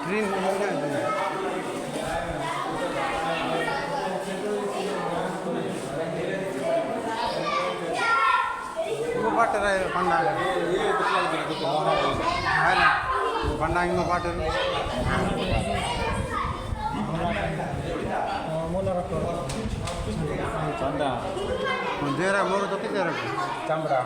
Green mana tu? Ini water ada pandang. Ada. Pandang ini water. Pandang. Mujera moro tu kita. Cambra.